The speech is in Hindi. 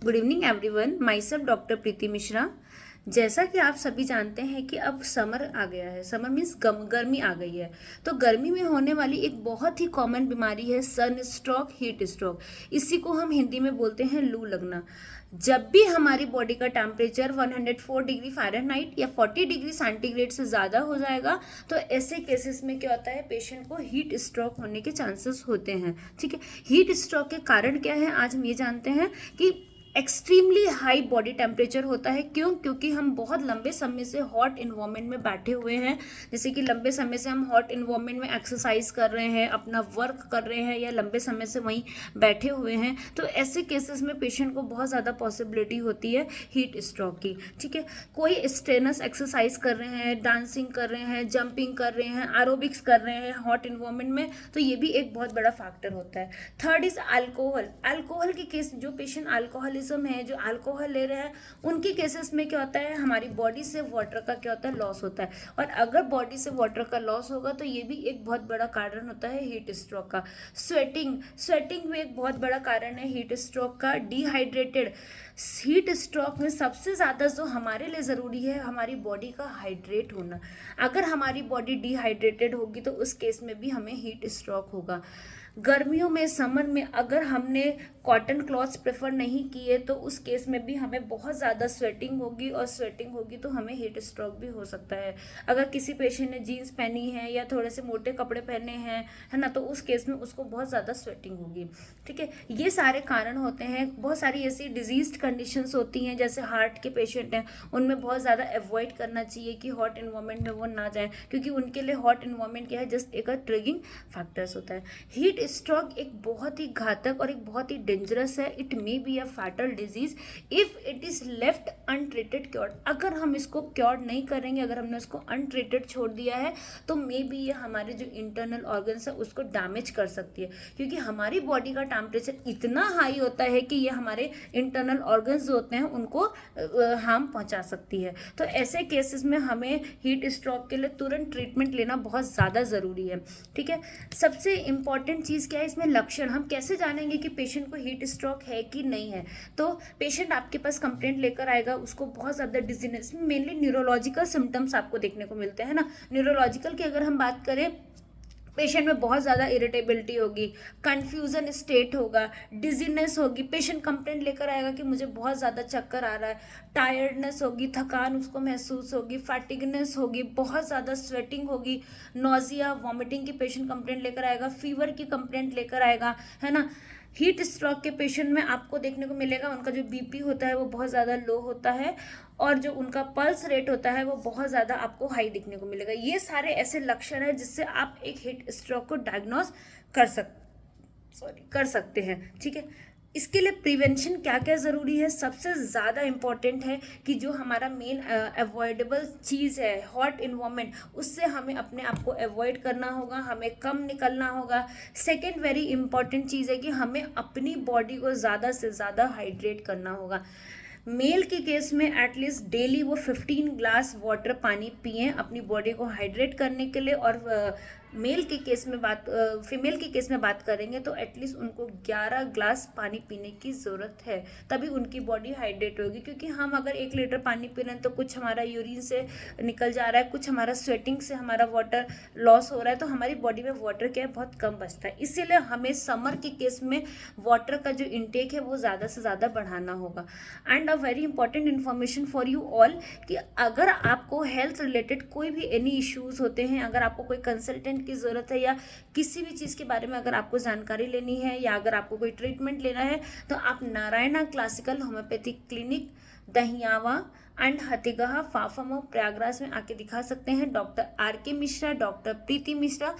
Good evening everyone, myself doctor Preeti Mishra. जैसा कि आप सभी जानते हैं कि अब समर आ गया है। समर मीन्स गर्मी आ गई है। तो गर्मी में होने वाली एक बहुत ही कॉमन बीमारी है सन स्ट्रोक, हीट स्ट्रोक। इसी को हम हिंदी में बोलते हैं लू लगना। जब भी हमारी बॉडी का टेम्परेचर 104 डिग्री फ़ारेनहाइट या 40 डिग्री सेंटीग्रेड से ज़्यादा हो जाएगा तो ऐसे केसेस में क्या होता है, पेशेंट को हीट स्ट्रोक होने के चांसेस होते हैं। ठीक है, हीट स्ट्रोक के कारण क्या है आज हम ये जानते हैं कि एक्सट्रीमली हाई बॉडी टेम्परेचर होता है। क्यों? क्योंकि हम बहुत लंबे समय से हॉट इन्वायरमेंट में बैठे हुए हैं। जैसे कि लंबे समय से हम हॉट इन्वायरमेंट में एक्सरसाइज कर रहे हैं, अपना वर्क कर रहे हैं या लंबे समय से वहीं बैठे हुए हैं, तो ऐसे केसेस में पेशेंट को बहुत ज़्यादा पॉसिबिलिटी होती है हीट स्ट्रोक की। ठीक है, कोई स्ट्रेनस एक्सरसाइज कर रहे हैं, डांसिंग कर रहे हैं, जंपिंग कर रहे हैं, एरोबिक्स कर रहे हैं हॉट इन्वायरमेंट में, तो ये भी एक बहुत बड़ा फैक्टर होता है। Third is alcohol. अल्कोहल के केस, जो पेशेंट अल्कोहलिज्म है, जो अल्कोहल ले रहे हैं, उनके केसेस में क्या होता है, हमारी बॉडी से वाटर का क्या होता है, लॉस होता है। और अगर बॉडी से वाटर का लॉस होगा तो ये भी एक बहुत बड़ा कारण होता है हीट स्ट्रोक का। स्वेटिंग, स्वेटिंग भी एक बहुत बड़ा कारण है हीट स्ट्रोक का। डिहाइड्रेटेड, हीट स्ट्रोक में सबसे ज़्यादा जो हमारे लिए ज़रूरी है, हमारी बॉडी का हाइड्रेट होना। अगर हमारी बॉडी डिहाइड्रेटेड होगी तो उस केस में भी हमें हीट स्ट्रोक होगा। गर्मियों में, समर में अगर हमने कॉटन क्लॉथ्स प्रेफर नहीं किए तो उस केस में भी हमें बहुत ज़्यादा स्वेटिंग होगी, और स्वेटिंग होगी तो हमें हीट स्ट्रोक भी हो सकता है। अगर किसी पेशेंट ने जीन्स पहनी है या थोड़े से मोटे कपड़े पहने हैं, है ना, तो उस केस में उसको बहुत ज़्यादा स्वेटिंग होगी। ठीक है, ये सारे कारण होते हैं। बहुत सारी ऐसी डिजीज कंडीशंस होती हैं, जैसे हार्ट के पेशेंट हैं, उनमें बहुत ज़्यादा अवॉइड करना चाहिए कि हॉट इन्वायरमेंट में वो ना जाए, क्योंकि उनके लिए हॉट इन्वायरमेंट क्या है, जस्ट एक ट्रिगिंग फैक्टर्स होता है। हीट स्ट्रोक एक बहुत ही घातक और एक बहुत ही डेंजरस है। It may be a fatal disease if it is left untreated cured. अगर हम इसको क्योर्ड नहीं करेंगे, अगर हमने उसको अनट्रीटेड छोड़ दिया है, तो मे बी ये हमारे जो इंटरनल ऑर्गन्स है उसको डैमेज कर सकती है, क्योंकि हमारी बॉडी का टेम्परेचर इतना हाई होता है कि ये हमारे इंटरनल ऑर्गन्स जो होते हैं उनको हार्म पहुंचा सकती है। तो ऐसे केसेस में हमें हीट स्ट्रोक के लिए तुरंत ट्रीटमेंट लेना बहुत ज़्यादा ज़रूरी है। ठीक है, सबसे इंपॉर्टेंट चीज़ क्या है इसमें, लक्षण। हम कैसे जानेंगे कि पेशेंट को हीट स्ट्रोक है कि नहीं है? तो पेशेंट आपके पास कंप्लेंट लेकर आएगा, उसको बहुत ज़्यादा डिजीनेस, मेनली न्यूरोलॉजिकल सिम्टम्स आपको देखने को मिलते हैं ना। न्यूरोलॉजिकल की अगर हम बात करें, पेशेंट में बहुत ज़्यादा इरिटेबिलिटी होगी, कन्फ्यूज़न स्टेट होगा, डिजीनेस होगी। पेशेंट कंप्लेंट लेकर आएगा कि मुझे बहुत ज़्यादा चक्कर आ रहा है, टायर्डनेस होगी, थकान उसको महसूस होगी, फैटिगनेस होगी, बहुत ज़्यादा स्वेटिंग होगी, नोजिया, वॉमिटिंग की पेशेंट कंप्लेंट लेकर आएगा, फीवर की कंप्लेंट लेकर आएगा, है ना। हीट स्ट्रोक के पेशेंट में आपको देखने को मिलेगा उनका जो बीपी होता है वो बहुत ज़्यादा लो होता है, और जो उनका पल्स रेट होता है वो बहुत ज़्यादा आपको हाई दिखने को मिलेगा। ये सारे ऐसे लक्षण हैं जिससे आप एक हीट स्ट्रोक को डायग्नोस कर सकते हैं। ठीक है, इसके लिए प्रिवेंशन क्या क्या ज़रूरी है, सबसे ज़्यादा इम्पॉर्टेंट है कि जो हमारा मेन अवॉइडेबल चीज़ है हॉट इन्वायरमेंट, उससे हमें अपने आप को अवॉइड करना होगा, हमें कम निकलना होगा। सेकेंड वेरी इंपॉर्टेंट चीज़ है कि हमें अपनी बॉडी को ज़्यादा से ज़्यादा हाइड्रेट करना होगा। मेल के केस में एटलीस्ट डेली वो 15 ग्लास वाटर पानी पिए अपनी बॉडी को हाइड्रेट करने के लिए, और मेल के केस में फीमेल के केस में बात करेंगे तो एटलीस्ट उनको 11 ग्लास पानी पीने की ज़रूरत है, तभी उनकी बॉडी हाइड्रेट होगी। क्योंकि हम अगर 1 लीटर पानी पी रहे हैं तो कुछ हमारा यूरिन से निकल जा रहा है, कुछ हमारा स्वेटिंग से हमारा वाटर लॉस हो रहा है, तो हमारी बॉडी में वाटर क्या है, बहुत कम बचता है। इसीलिए हमें समर के केस में वाटर का जो इंटेक है वो ज़्यादा से ज़्यादा बढ़ाना होगा। And a very important information for you all कि अगर आपको हेल्थ रिलेटेड कोई भी एनी इश्यूज होते हैं, अगर आपको कोई कंसल्टेंट की ज़रूरत है या किसी भी चीज़ के बारे में अगर आपको जानकारी लेनी है या अगर आपको कोई ट्रीटमेंट लेना है, तो आप Narayana classical homeopathic clinic, Dahiyawa and Hatigaha, Phaphamau, Prayagraj में आके दिखा सकते हैं। डॉक्टर आर के मिश्रा, डॉक्टर प्रीति मिश्रा